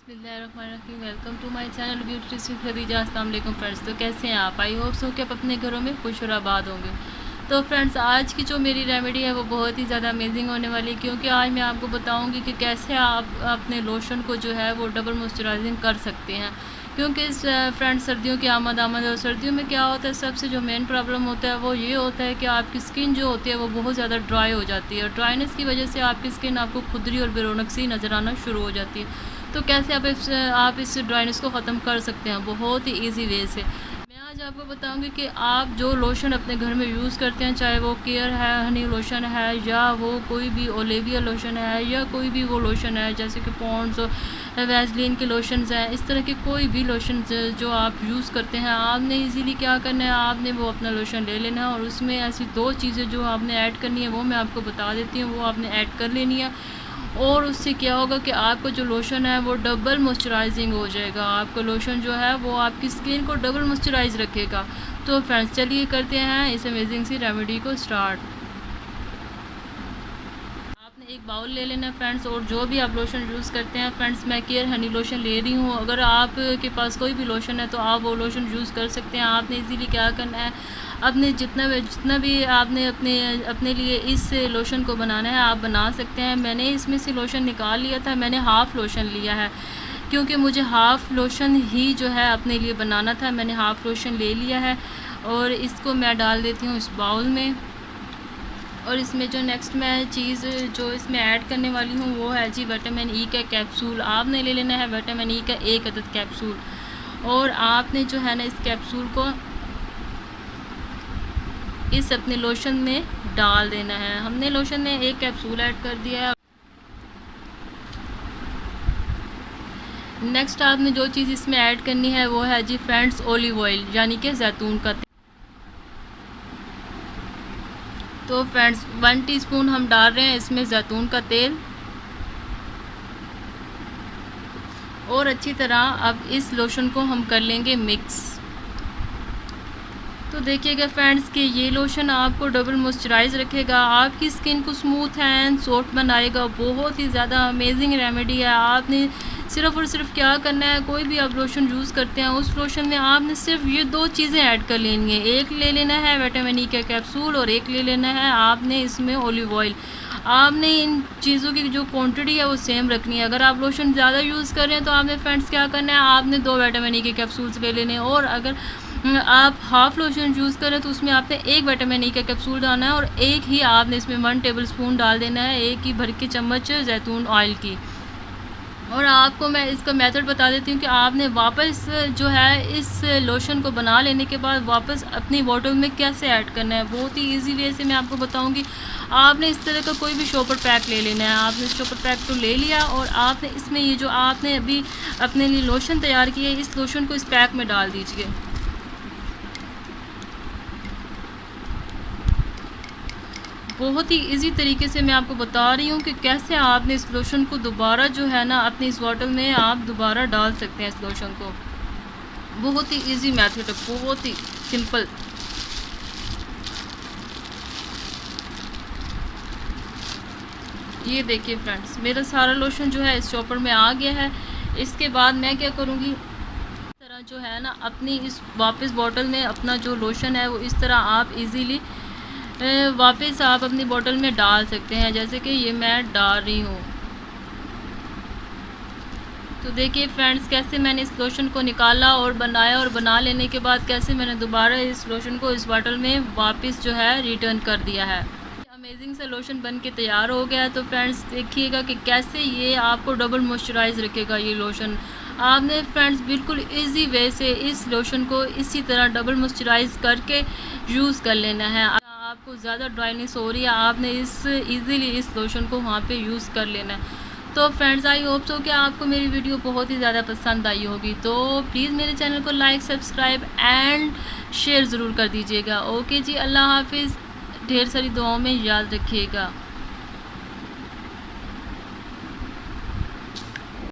बिस्मिल्लाहिर्रहमानिर्रहीम। Welcome to my channel beauty tips with Khadija. अस्सलाम वालेकुम फ्रेंड्स। तो कैसे हैं आप? आई होप सो कि आप अपने घरों में खुश और आबाद होंगे। तो फ्रेंड्स, आज की जो मेरी रेमेडी है वो बहुत ही ज़्यादा अमेजिंग होने वाली है, क्योंकि आज मैं आपको बताऊंगी कि कैसे आप अपने लोशन को जो है वो डबल मॉइस्चराइजिंग कर सकते हैं। क्योंकि इस फ्रेंड्स, सर्दियों की आमद है, और सर्दियों में क्या होता है, सबसे जो मेन प्रॉब्लम होता है वो ये होता है कि आपकी स्किन जो होती है वो बहुत ज़्यादा ड्राई हो जाती है, और ड्राइनेस की वजह से आपकी स्किन आपको खुदरी और बेरौनक सी नज़र आना शुरू हो जाती है। तो कैसे आप इस ड्राइनेस को ख़त्म कर सकते हैं बहुत ही इजी वे से। मैं आज आपको बताऊंगी कि आप जो लोशन अपने घर में यूज़ करते हैं, चाहे वो केयर है, हनी लोशन है, या वो कोई भी ओलिविया लोशन है, या कोई भी वो लोशन है जैसे कि पॉन्ड्स और वैसलीन के लोशंस हैं, इस तरह के कोई भी लोशन जो आप यूज़ करते हैं, आपने इजीली क्या करना है, आपने वो अपना लोशन ले लेना है, और उसमें ऐसी दो चीज़ें जो आपने ऐड करनी है वो मैं आपको बता देती हूँ, वो आपने ऐड कर लेनी है। और उससे क्या होगा कि आपका जो लोशन है वो डबल मॉइस्चराइजिंग हो जाएगा। आपका लोशन जो है वो आपकी स्किन को डबल मॉइस्चराइज रखेगा। तो फ्रेंड्स, चलिए करते हैं इस अमेजिंग सी रेमेडी को स्टार्ट। आपने एक बाउल ले लेना है फ्रेंड्स, और जो भी आप लोशन यूज़ करते हैं, फ्रेंड्स मैं केयर हनी लोशन ले रही हूँ। अगर आपके पास कोई भी लोशन है तो आप वो लोशन यूज़ कर सकते हैं। आपने इजीली क्या करना है, अपने जितना भी आपने अपने लिए इस लोशन को बनाना है आप बना सकते हैं। मैंने इसमें से लोशन निकाल लिया था, मैंने हाफ़ लोशन लिया है, क्योंकि मुझे हाफ़ लोशन ही जो है अपने लिए बनाना था। मैंने हाफ़ लोशन ले लिया है, और इसको मैं डाल देती हूँ इस बाउल में। और इसमें जो नेक्स्ट मैं चीज़ जो इसमें ऐड करने वाली हूँ वो है जी विटामिन ई का कैप्सूल। आपने ले लेना है विटामिन ई का 1 अदद कैप्सूल, और आपने जो है ना इस कैप्सूल को इस अपने लोशन में डाल देना है। हमने लोशन में 1 कैप्सूल ऐड कर दिया है। नेक्स्ट आपने जो चीज़ इसमें ऐड करनी है वो है जी फ्रेंड्स ऑलिव ऑयल, यानी कि जैतून का तेल। तो फ्रेंड्स 1 टीस्पून हम डाल रहे हैं इसमें जैतून का तेल, और अच्छी तरह अब इस लोशन को हम कर लेंगे मिक्स। तो देखिएगा फ्रेंड्स कि ये लोशन आपको डबल मॉइस्चराइज रखेगा, आपकी स्किन को स्मूथ एंड सॉफ्ट बनाएगा। बहुत ही ज़्यादा अमेजिंग रेमेडी है। आपने सिर्फ़ और सिर्फ क्या करना है, कोई भी आप लोशन यूज़ करते हैं उस लोशन में आपने सिर्फ ये 2 चीज़ें ऐड कर लेनी है। एक ले लेना है विटामिन ई का कैप्सूल, और एक ले लेना है आपने इसमें ऑलिव ऑयल। आपने इन चीज़ों की जो क्वांटिटी है वो सेम रखनी है। अगर आप लोशन ज़्यादा यूज़ कर रहे हैं तो आपने फ्रेंड्स क्या करना है, आपने 2 विटामिन ई के कैप्सूल्स ले लेने हैं, और अगर आप हाफ़ लोशन यूज़ करें तो उसमें आपने 1 विटामिन ई का कैप्सूल डालना है, और एक ही आपने इसमें 1 टेबलस्पून डाल देना है, एक ही भर के चम्मच जैतून ऑयल की। और आपको मैं इसका मेथड बता देती हूँ कि आपने वापस जो है इस लोशन को बना लेने के बाद वापस अपनी बॉटल में कैसे ऐड करना है। बहुत ही इजी वे से मैं आपको बताऊँगी। आपने इस तरह का कोई भी शॉपर पैक ले लेना है। आपने शॉपर पैक को ले लिया, और आपने इसमें ये जो आपने अभी अपने लिए लोशन तैयार किया है, इस लोशन को इस पैक में डाल दीजिए। बहुत ही इजी तरीके से मैं आपको बता रही हूँ कि कैसे आपने इस लोशन को दोबारा जो है ना अपनी इस बॉटल में आप दोबारा डाल सकते हैं इस लोशन को। बहुत ही इजी मेथड है, बहुत ही सिंपल। ये देखिए फ्रेंड्स, मेरा सारा लोशन जो है इस चॉपर में आ गया है। इसके बाद मैं क्या करूँगी, इस तरह जो है ना अपनी इस वापस बॉटल में अपना जो लोशन है वो इस तरह आप इजीली वापस आप अपनी बोतल में डाल सकते हैं, जैसे कि ये मैं डाल रही हूँ। तो देखिए फ्रेंड्स, कैसे मैंने इस लोशन को निकाला और बनाया, और बना लेने के बाद कैसे मैंने दोबारा इस लोशन को इस बॉटल में वापस जो है रिटर्न कर दिया है। अमेजिंग सा लोशन बन के तैयार हो गया है। तो फ्रेंड्स देखिएगा कि कैसे ये आपको डबल मॉइस्चराइज रखेगा ये लोशन। आपने फ्रेंड्स बिल्कुल इजी वे से इस लोशन को इसी तरह डबल मॉइस्चराइज करके यूज़ कर लेना है। आपको ज़्यादा ड्राइनेस हो रही है, आपने इजीली इस लोशन को वहाँ पे यूज़ कर लेना है। तो फ्रेंड्स, आई होप सो कि आपको मेरी वीडियो बहुत ही ज़्यादा पसंद आई होगी। तो प्लीज़ मेरे चैनल को लाइक, सब्सक्राइब एंड शेयर ज़रूर कर दीजिएगा। ओके जी, अल्लाह हाफिज़। ढेर सारी दुआओं में याद रखिएगा।